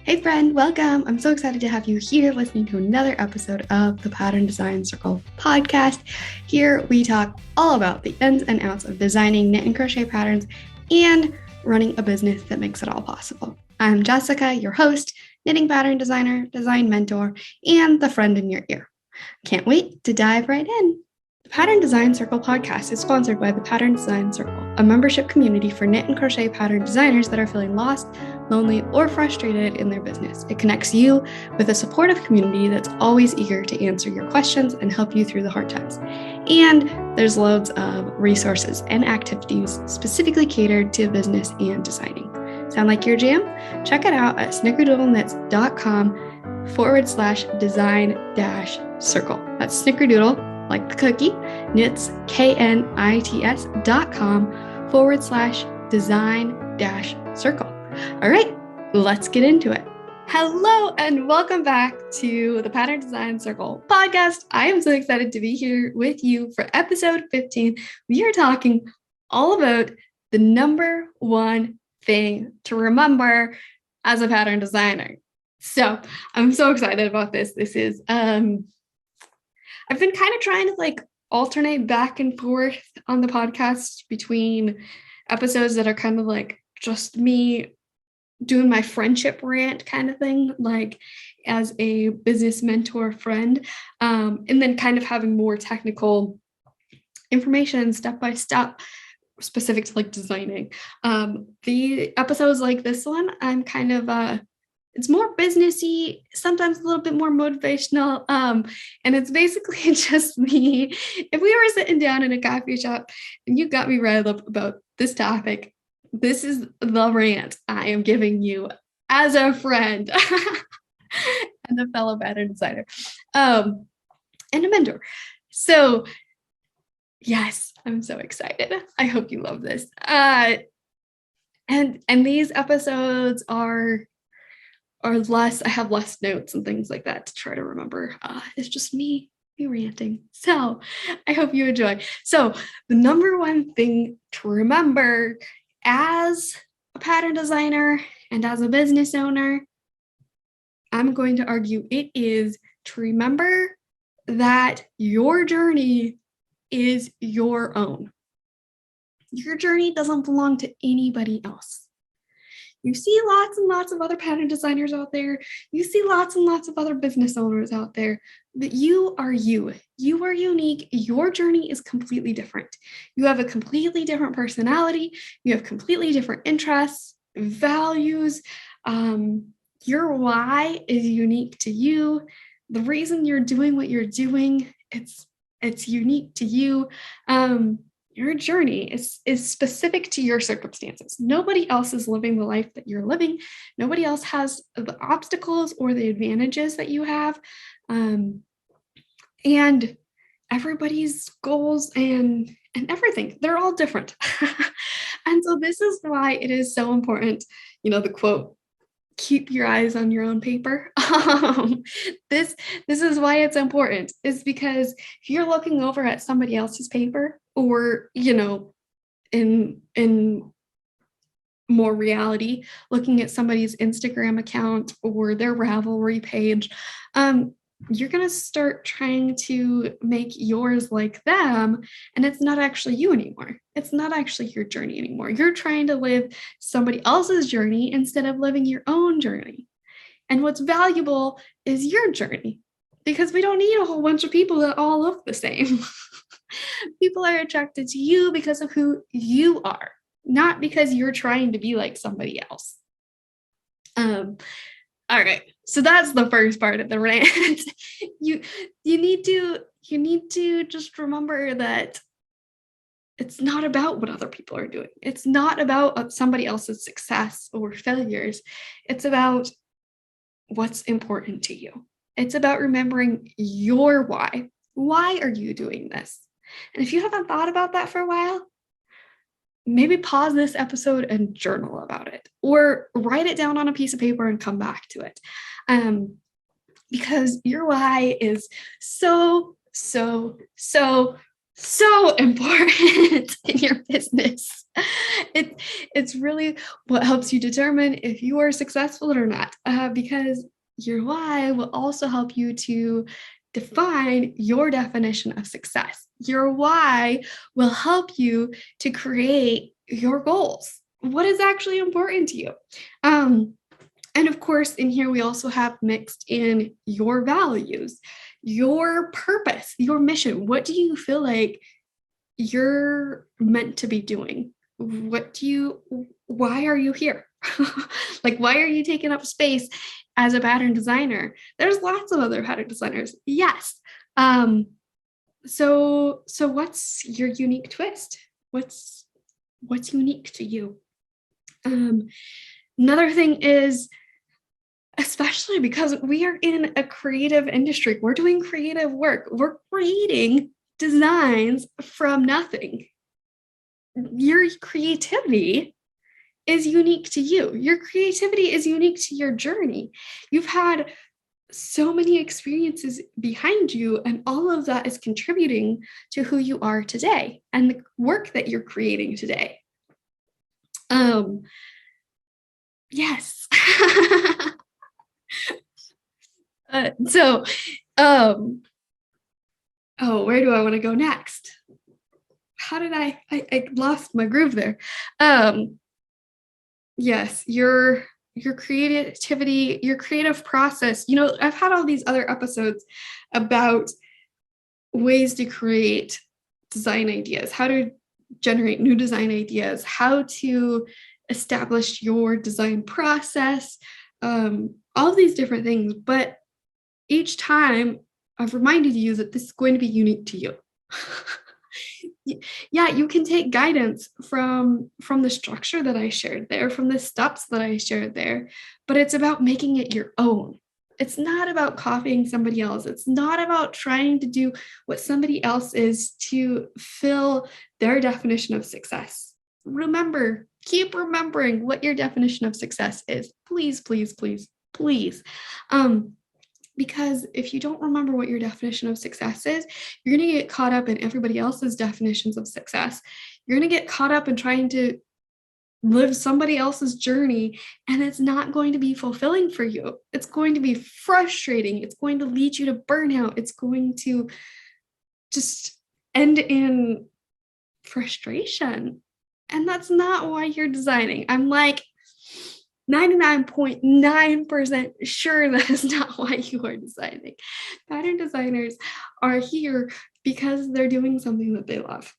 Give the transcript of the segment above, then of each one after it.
Hey friend, welcome. I'm so excited to have you here listening to another episode of the Pattern Design Circle podcast. Here we talk all about the ins and outs of designing knit and crochet patterns and running a business that makes it all possible. I'm Jessica, your host, knitting pattern designer, design mentor, and the friend in your ear. Can't wait to dive right in. The Pattern Design Circle podcast is sponsored by the Pattern Design Circle, a membership community for knit and crochet pattern designers that are feeling lost, lonely, or frustrated in their business. It connects you with a supportive community that's always eager to answer your questions and help you through the hard times. And there's loads of resources and activities specifically catered to business and designing. Sound like your jam? Check it out at snickerdoodleknits.com/design-circle. That's snickerdoodle, like the cookie, knits, knits.com/design-circle. All right, let's get into it. Hello, and welcome back to the Pattern Design Circle podcast. I am so excited to be here with you for episode 15. We are talking all about the number one thing to remember as a pattern designer. So I'm so excited about this. This is, I've been kind of trying to alternate back and forth on the podcast between episodes that are kind of like just me doing my friendship rant kind of thing, like as a business mentor friend, and then kind of having more technical information step by step specific to designing. The episodes like this one, I'm kind of it's more businessy, sometimes a little bit more motivational. And it's basically just me. If we were sitting down in a coffee shop and you got me riled up about this topic, this is the rant I am giving you as a friend and a fellow pattern designer, and a mentor. So yes, I'm so excited. I hope you love this. And these episodes are less, I have less notes and things like that to try to remember. It's just me ranting. So I hope you enjoy. So the number one thing to remember as a pattern designer and as a business owner, I'm going to argue it is to remember that your journey is your own. Your journey doesn't belong to anybody else. You see lots and lots of other pattern designers out there. You see lots and lots of other business owners out there, but you are you. You are unique. Your journey is completely different. You have a completely different personality. You have completely different interests, values. Your why is unique to you. The reason you're doing what you're doing, it's unique to you. Your journey is specific to your circumstances. Nobody else is living the life that you're living. Nobody else has the obstacles or the advantages that you have. And everybody's goals and everything, they're all different. And so this is why it is so important, the quote, keep your eyes on your own paper. This is why it's important, is because if you're looking over at somebody else's paper, or in more reality, looking at somebody's Instagram account or their Ravelry page, you're going to start trying to make yours like them, and it's not actually you anymore. It's not actually your journey anymore. You're trying to live somebody else's journey instead of living your own journey. And what's valuable is your journey, because we don't need a whole bunch of people that all look the same. People are attracted to you because of who you are, not because you're trying to be like somebody else. All right, so that's the first part of the rant. You need to just remember that it's not about what other people are doing. It's not about somebody else's success or failures. It's about what's important to you. It's about remembering your why. Why are you doing this? And if you haven't thought about that for a while, maybe pause this episode and journal about it, or write it down on a piece of paper and come back to it. Because your why is so so important in your business. It's really what helps you determine if you are successful or not, because your why will also help you to define your definition of success. Your why will help you to create your goals. What is actually important to you? And of course, in here, we also have mixed in your values, your purpose, your mission. What do you feel like you're meant to be doing? Why are you here? Like, why are you taking up space as a pattern designer? There's lots of other pattern designers. Yes. So what's your unique twist? What's unique to you? Another thing is, especially because we are in a creative industry, we're doing creative work, we're creating designs from nothing. Your creativity is unique to you. Your creativity is unique to your journey. You've had so many experiences behind you, and all of that is contributing to who you are today and the work that you're creating today. Yes. So, oh, where do I want to go next? How did I lost my groove there. Yes, your creativity, your creative process. You know, I've had all these other episodes about ways to create design ideas, how to generate new design ideas, how to establish your design process, all of these different things. But each time I've reminded you that this is going to be unique to you. Yeah, you can take guidance from the structure that I shared there, from the steps that I shared there, but it's about making it your own. It's not about copying somebody else. It's not about trying to do what somebody else is to fill their definition of success. Remember, keep remembering what your definition of success is. Please, please, please, please. Because if you don't remember what your definition of success is, you're going to get caught up in everybody else's definitions of success. You're going to get caught up in trying to live somebody else's journey, and it's not going to be fulfilling for you. It's going to be frustrating. It's going to lead you to burnout. It's going to just end in frustration. And that's not why you're designing. I'm like 99.9% sure that is not why you are designing. Pattern designers are here because they're doing something that they love.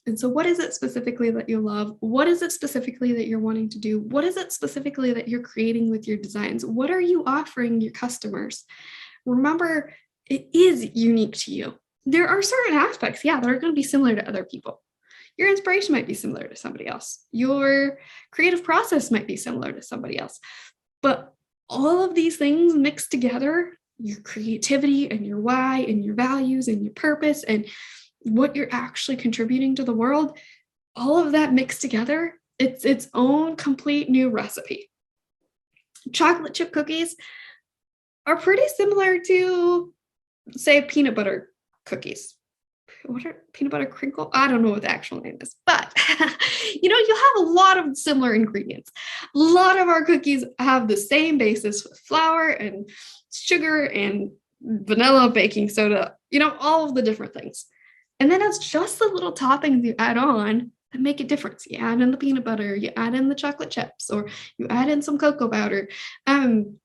And so what is it specifically that you love? What is it specifically that you're wanting to do? What is it specifically that you're creating with your designs? What are you offering your customers? Remember, it is unique to you. There are certain aspects, yeah, that are going to be similar to other people. Your inspiration might be similar to somebody else. Your creative process might be similar to somebody else. But all of these things mixed together, your creativity and your why and your values and your purpose and what you're actually contributing to the world, all of that mixed together, it's its own complete new recipe. Chocolate chip cookies are pretty similar to, say, peanut butter cookies. What are peanut butter crinkle? I don't know what the actual name is, but you have a lot of similar ingredients. A lot of our cookies have the same basis with flour and sugar and vanilla, baking soda, all of the different things. And then it's just the little toppings you add on that make a difference. You add in the peanut butter, you add in the chocolate chips, or you add in some cocoa powder. And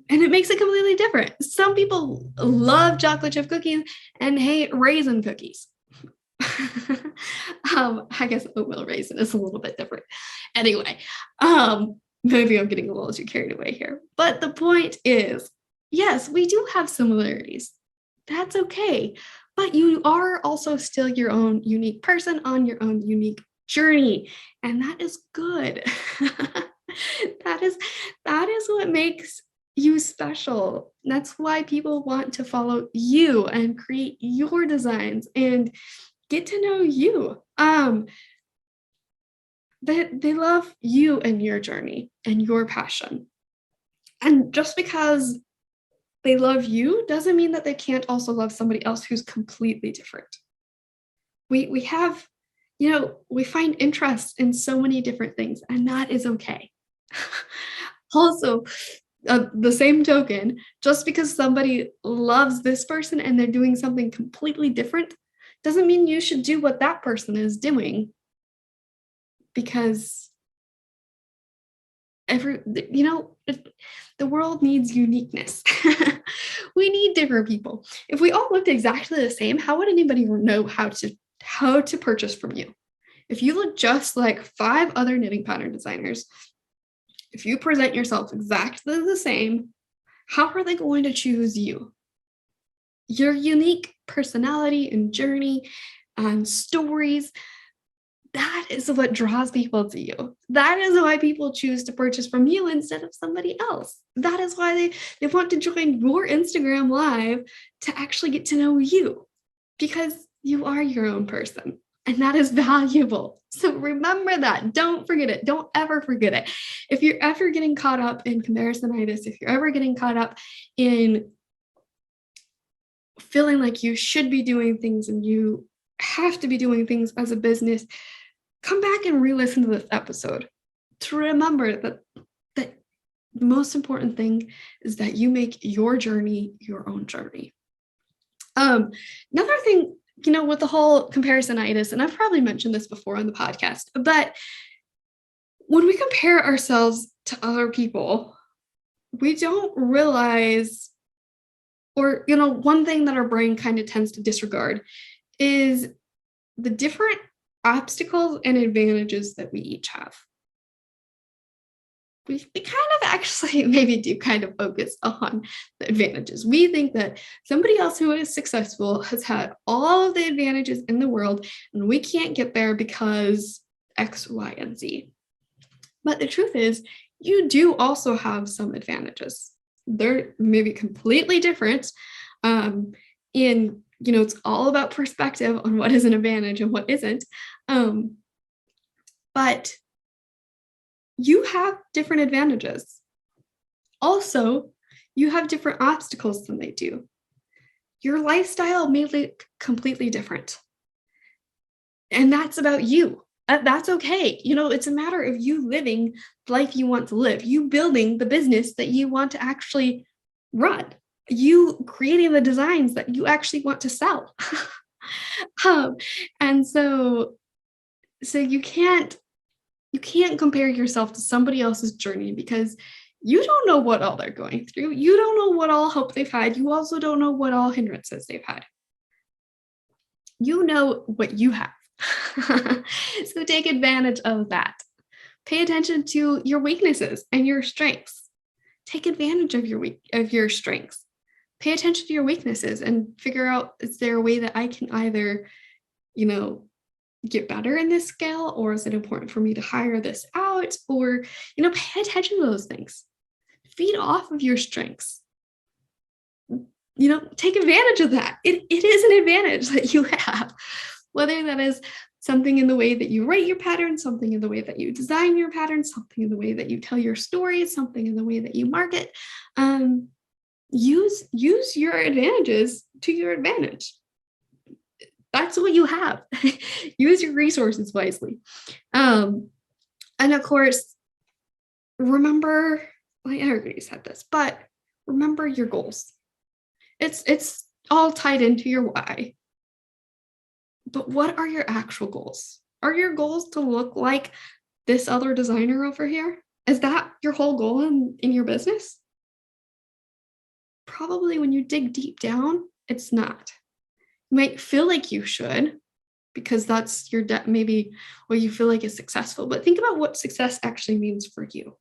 it makes it completely different. Some people love chocolate chip cookies and hate raisin cookies. I guess oatmeal raisin is a little bit different. Anyway, maybe I'm getting a little too carried away here. But the point is, yes, we do have similarities. That's okay. But you are also still your own unique person on your own unique journey. And that is good. That is what makes you special. That's why people want to follow you and create your designs and get to know you. They love you and your journey and your passion. And just because they love you doesn't mean that they can't also love somebody else who's completely different. We have, we find interest in so many different things, and that is okay. Also, the same token, just because somebody loves this person and they're doing something completely different doesn't mean you should do what that person is doing, because the world needs uniqueness. We need different people. If we all looked exactly the same, how would anybody know how to purchase from you? If you look just like 5 other knitting pattern designers, if you present yourself exactly the same, how are they going to choose you? Your unique personality and journey and stories, that is what draws people to you. That is why people choose to purchase from you instead of somebody else. That is why they want to join your Instagram live, to actually get to know you, because you are your own person, and that is valuable. So remember that. Don't forget it. Don't ever forget it. If you're ever getting caught up in comparisonitis, if you're ever getting caught up in feeling like you should be doing things and you have to be doing things as a business, come back and re-listen to this episode to remember that the most important thing is that you make your journey your own journey. Another thing, with the whole comparisonitis, and I've probably mentioned this before on the podcast, but when we compare ourselves to other people, we don't realize, or, one thing that our brain kind of tends to disregard is the different obstacles and advantages that we each have. We kind of actually maybe do kind of focus on the advantages. We think that somebody else who is successful has had all of the advantages in the world, and we can't get there because X, Y, and Z. But the truth is, you do also have some advantages. They're maybe completely different. It's all about perspective on what is an advantage and what isn't. But you have different advantages. Also, you have different obstacles than they do. Your lifestyle may look completely different. And that's about you. That's okay. It's a matter of you living the life you want to live, you building the business that you want to actually run, you creating the designs that you actually want to sell. And so you can't compare yourself to somebody else's journey, because you don't know what all they're going through. You don't know what all hope they've had. You also don't know what all hindrances they've had. You know what you have. So take advantage of that. Pay attention to your weaknesses and your strengths. Take advantage of your strengths. Pay attention to your weaknesses and figure out, is there a way that I can either, get better in this skill, or is it important for me to hire this out? Or, pay attention to those things. Feed off of your strengths. Take advantage of that. It is an advantage that you have, whether that is something in the way that you write your patterns, something in the way that you design your patterns, something in the way that you tell your stories, something in the way that you market. Use your advantages to your advantage. That's what you have. Use your resources wisely. And of course, remember, everybody said this, but remember your goals. It's all tied into your why. But what are your actual goals? Are your goals to look like this other designer over here? Is that your whole goal in your business? Probably when you dig deep down, it's not. You might feel like you should, because that's your maybe what you feel like is successful. But think about what success actually means for you.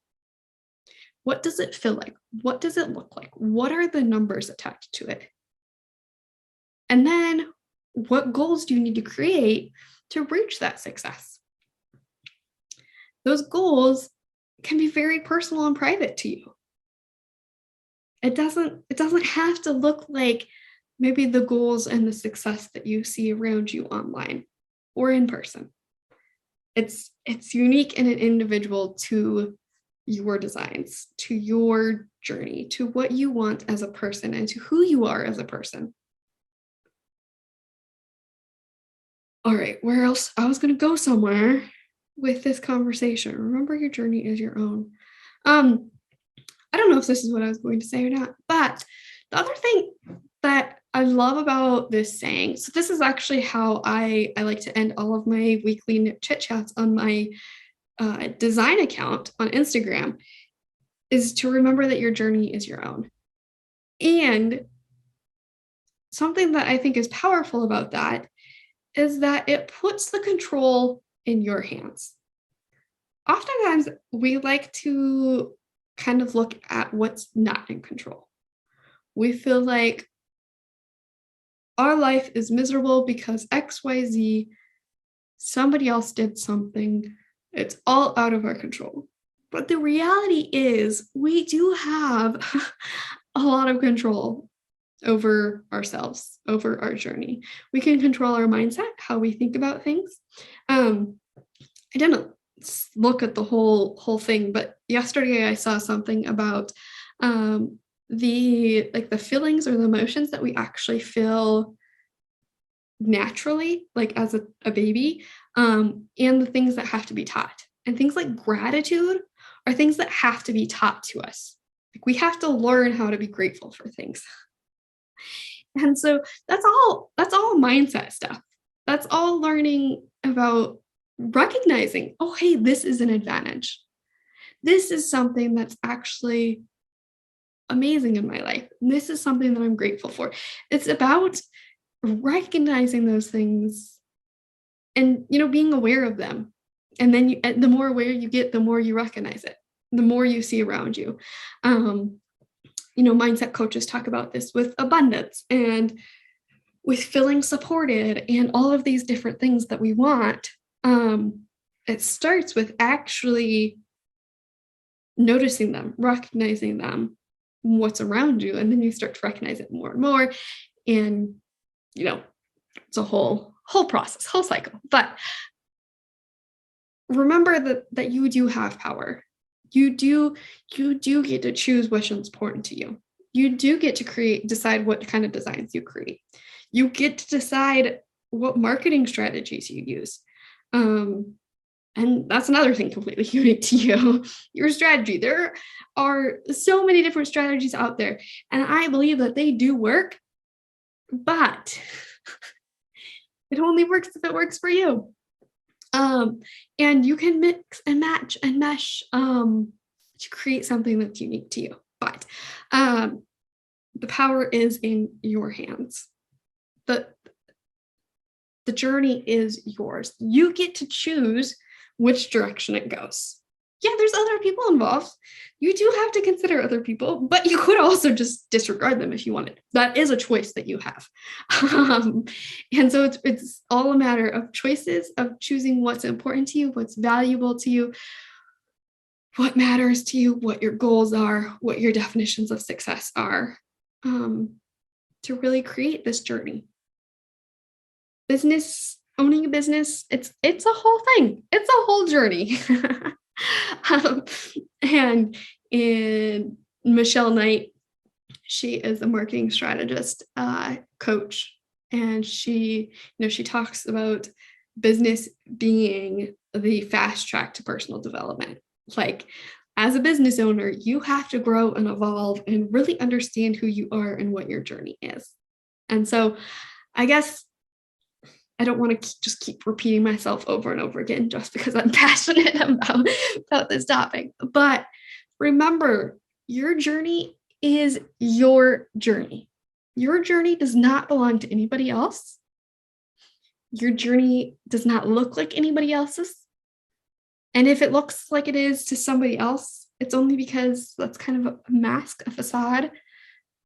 What does it feel like? What does it look like? What are the numbers attached to it? And then what goals do you need to create to reach that success? Those goals can be very personal and private to you. It doesn't have to look like maybe the goals and the success that you see around you online or in person. It's unique and an individual to your designs, to your journey, to what you want as a person, and to who you are as a person. All right, where else? I was going to go somewhere with this conversation. Remember, your journey is your own. I don't know if this is what I was going to say or not, but the other thing that I love about this saying, so this is actually how I like to end all of my weekly chit chats on my design account on Instagram, is to remember that your journey is your own. And something that I think is powerful about that is that it puts the control in your hands. Oftentimes, we like to kind of look at what's not in control. We feel like our life is miserable because XYZ, somebody else did something. It's all out of our control. But the reality is, we do have a lot of control over ourselves, over our journey. We can control our mindset, how we think about things. I didn't look at the whole thing, but yesterday I saw something about the feelings or the emotions that we actually feel naturally, like as a baby, and the things that have to be taught. And things like gratitude are things that have to be taught to us. Like, we have to learn how to be grateful for things. And so that's all mindset stuff. That's all learning about recognizing, oh, hey, this is an advantage. This is something that's actually amazing in my life. This is something that I'm grateful for. It's about recognizing those things and, being aware of them. And then the more aware you get, the more you recognize it, the more you see around you. Mindset coaches talk about this with abundance and with feeling supported and all of these different things that we want. It starts with actually noticing them, recognizing them, what's around you, and then you start to recognize it more and more. And, it's a whole process, whole cycle. But remember that you do have power. You do get to choose what's important to you. You do get to decide what kind of designs you create. You get to decide what marketing strategies you use. And that's another thing completely unique to you, your strategy. There are so many different strategies out there, and I believe that they do work, but it only works if it works for you. And you can mix and match and mesh to create something that's unique to you. But the power is in your hands. The journey is yours. You get to choose which direction it goes. Yeah, there's other people involved. You do have to consider other people, but you could also just disregard them if you wanted. That is a choice that you have. And so it's all a matter of choices, of choosing what's important to you, what's valuable to you, what matters to you, what your goals are, what your definitions of success are, to really create this journey. Owning a business, it's a whole thing. It's a whole journey. And in Michelle Knight, she is a marketing strategist, coach, and she talks about business being the fast track to personal development. Like, as a business owner, you have to grow and evolve and really understand who you are and what your journey is. And so I guess I don't want to just keep repeating myself over and over again just because I'm passionate about this topic. But remember, your journey is your journey. Your journey does not belong to anybody else. Your journey does not look like anybody else's. And if it looks like it is to somebody else, it's only because that's kind of a mask, a facade.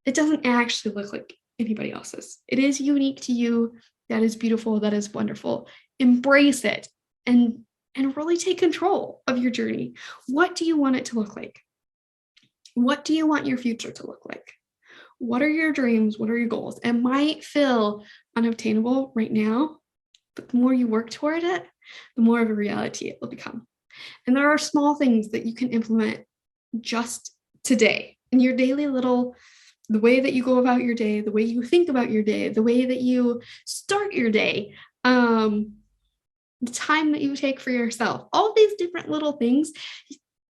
It doesn't actually look like anybody else's. It is unique to you. That is beautiful. That is wonderful. Embrace it and really take control of your journey. What do you want it to look like? What do you want your future to look like? What are your dreams? What are your goals? It might feel unobtainable right now, but the more you work toward it, the more of a reality it will become. And there are small things that you can implement just today, in your daily little, the way that you go about your day, the way you think about your day, the way that you start your day, the time that you take for yourself, all these different little things,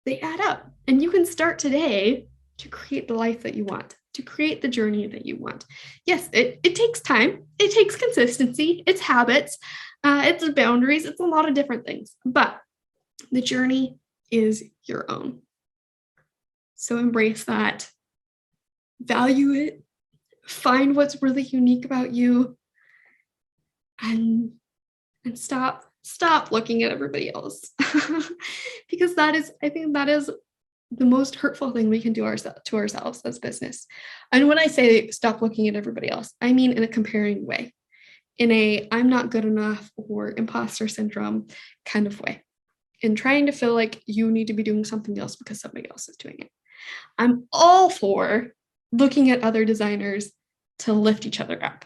they add up. And you can start today to create the life that you want, to create the journey that you want. Yes, it takes time. It takes consistency. It's habits. It's boundaries. It's a lot of different things. But the journey is your own. So embrace that. Value it. Find what's really unique about you. And stop looking at everybody else. Because I think that is the most hurtful thing we can do to ourselves as business. And when I say stop looking at everybody else, I mean in a comparing way, in a I'm not good enough or imposter syndrome kind of way, in trying to feel like you need to be doing something else because somebody else is doing it. I'm all for looking at other designers to lift each other up,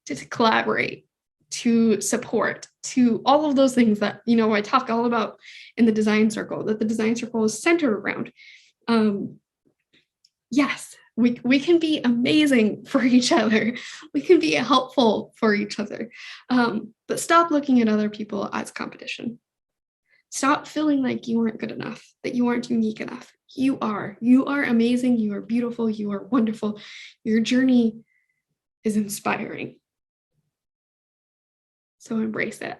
to collaborate, to support, to all of those things that, I talk all about in the design circle, that the design circle is centered around. Yes, we can be amazing for each other. We can be helpful for each other. But stop looking at other people as competition. Stop feeling like you aren't good enough, that you aren't unique enough. You are amazing. You are beautiful. You are wonderful. Your journey is inspiring. So embrace it.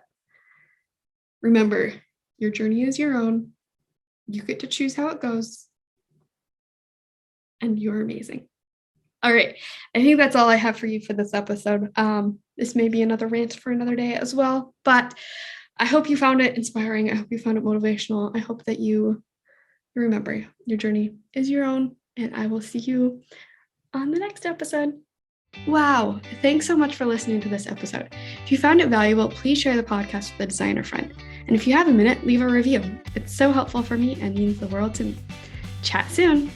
Remember, your journey is your own. You get to choose how it goes. And you're amazing. All right. I think that's all I have for you for this episode. This may be another rant for another day as well, but I hope you found it inspiring. I hope you found it motivational. I hope that you remember your journey is your own, and I will see you on the next episode. Wow. Thanks so much for listening to this episode. If you found it valuable, please share the podcast with a designer friend. And if you have a minute, leave a review. It's so helpful for me and means the world to me. Chat soon.